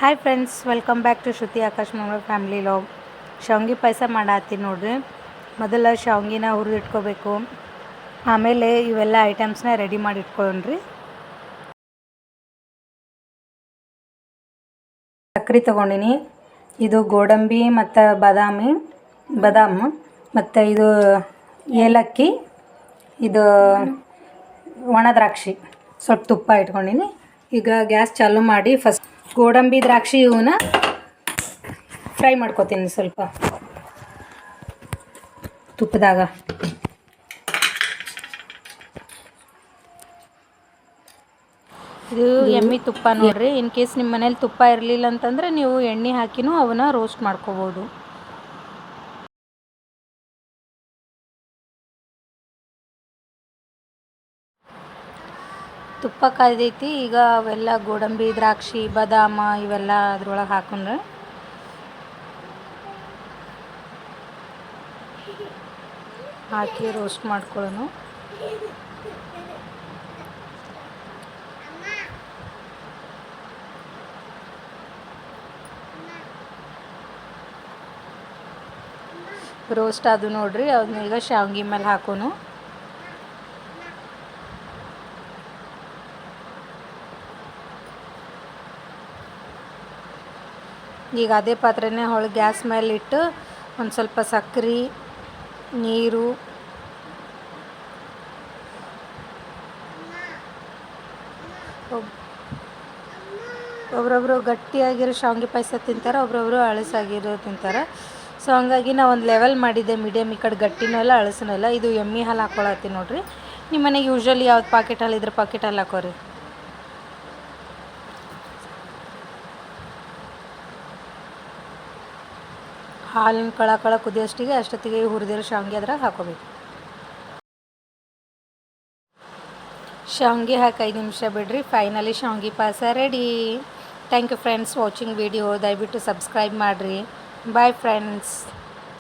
Hi friends, welcome back to Shruti Akash Mangala family log. ಶಾವ್ಗೆ ಪಾಯಸ ಮಾಡತ್ತೀನಿ ನೋಡ್ರಿ. ಮೊದಲ ಶಾವ್ಗಿನ ಹುರಿದಿಟ್ಕೋಬೇಕು, ಆಮೇಲೆ ಇವೆಲ್ಲ ಐಟಮ್ಸ್ನ ರೆಡಿ ಮಾಡಿ ಇಟ್ಕೊಳ್ಳೋಣ್ರಿ. ಸಕ್ರೆ ತೊಗೊಂಡಿನಿ, ಇದು ಗೋಡಂಬಿ ಮತ್ತು ಬಾದಾಮ್ ಮತ್ತು ಇದು ಏಲಕ್ಕಿ, ಇದು ಒಣ ದ್ರಾಕ್ಷಿ, ಸ್ವಲ್ಪ ತುಪ್ಪ ಇಟ್ಕೊಂಡಿನಿ. ಈಗ ಗ್ಯಾಸ್ ಚಾಲು ಮಾಡಿ ಫಸ್ಟ್ ಗೋಡಂಬಿ ದ್ರಾಕ್ಷಿ ಇವನ್ನ ಫ್ರೈ ಮಾಡ್ಕೊತೀನಿ ಸ್ವಲ್ಪ ತುಪ್ಪದಾಗ. ಇದು ಎಮ್ಮೆ ತುಪ್ಪ ನೋಡ್ರಿ. ಇನ್ ಕೇಸ್ ನಿಮ್ಮ ಮನೇಲಿ ತುಪ್ಪ ಇರಲಿಲ್ಲ ಅಂತಂದರೆ ನೀವು ಎಣ್ಣೆ ಹಾಕಿನೂ ಅವನ್ನ ರೋಸ್ಟ್ ಮಾಡ್ಕೋಬೋದು. ತುಪ್ಪ ಕಾಯ್ದೈತಿ. ಈಗ ಅವೆಲ್ಲ ಗೋಡಂಬಿ ದ್ರಾಕ್ಷಿ ಬಾದಾಮ ಇವೆಲ್ಲ ಅದ್ರೊಳಗೆ ಹಾಕೊಂಡ್ರೆ ಹಾಕಿ ರೋಸ್ಟ್ ಮಾಡ್ಕೊಳ್ಳೋಣ. ರೋಸ್ಟ್ ಅದು ನೋಡ್ರಿ, ಅದನ್ನ ಈಗ ಶಾವ್ಗೆ ಮೇಲೆ ಹಾಕೋನು. ಈಗ ಅದೇ ಪಾತ್ರೆನೇ ಹೊಳಗೆ ಗ್ಯಾಸ್ ಮೇಲೆ ಇಟ್ಟು ಒಂದು ಸ್ವಲ್ಪ ಸಕ್ಕರೆ, ನೀರು, ಒಬ್ರೊಬ್ರು ಗಟ್ಟಿಯಾಗಿರೋ ಶಾವ್ಗೆ ಪಾಯಸ ತಿಂತಾರೆ, ಒಬ್ರೊಬ್ರು ಅಳಸಾಗಿರೋ ತಿಂತಾರೆ. ಸೊ ಹಂಗಾಗಿ ನಾವು ಒಂದು ಲೆವೆಲ್ ಮಾಡಿದ್ದೆ, ಮೀಡಿಯಮ್. ಈ ಕಡೆ ಗಟ್ಟಿನೂ ಇಲ್ಲ ಅಳಸನೂ ಇಲ್ಲ. ಇದು ಎಮ್ಮೆ ಹಾಲು ಹಾಕ್ಕೊಳತ್ತೀನಿ ನೋಡ್ರಿ. ನಿಮ್ಮ ಮನೆಗೆ ಯೂಶ್ವಲಿ ಯಾವ್ದು ಪಾಕೆಟ್ ಹಾಲು ಇದ್ರೆ ಪಾಕೆಟ್ ಹಾಲು ಹಾಕೋರಿ. ಹಾಲಿನ ಕಳ ಕುದಿಯೋಷ್ಟಿಗೆ ಅಷ್ಟೊತ್ತಿಗೆ ಹುರಿದಿರೋ ಶಾವ್ಗೆ ಅದ್ರಾಗ ಹಾಕೋಬೇಕು. ಶಾವ್ಗೆ ಹಾಕಿ 5 ನಿಮಿಷ ಬಿಡ್ರಿ. ಫೈನಲಿ ಶಾವ್ಗೆ ಪಾಯಸ ready. Thank you friends watching video. ದಯವಿಟ್ಟು ಸಬ್ಸ್ಕ್ರೈಬ್ ಮಾಡಿರಿ. Bye friends.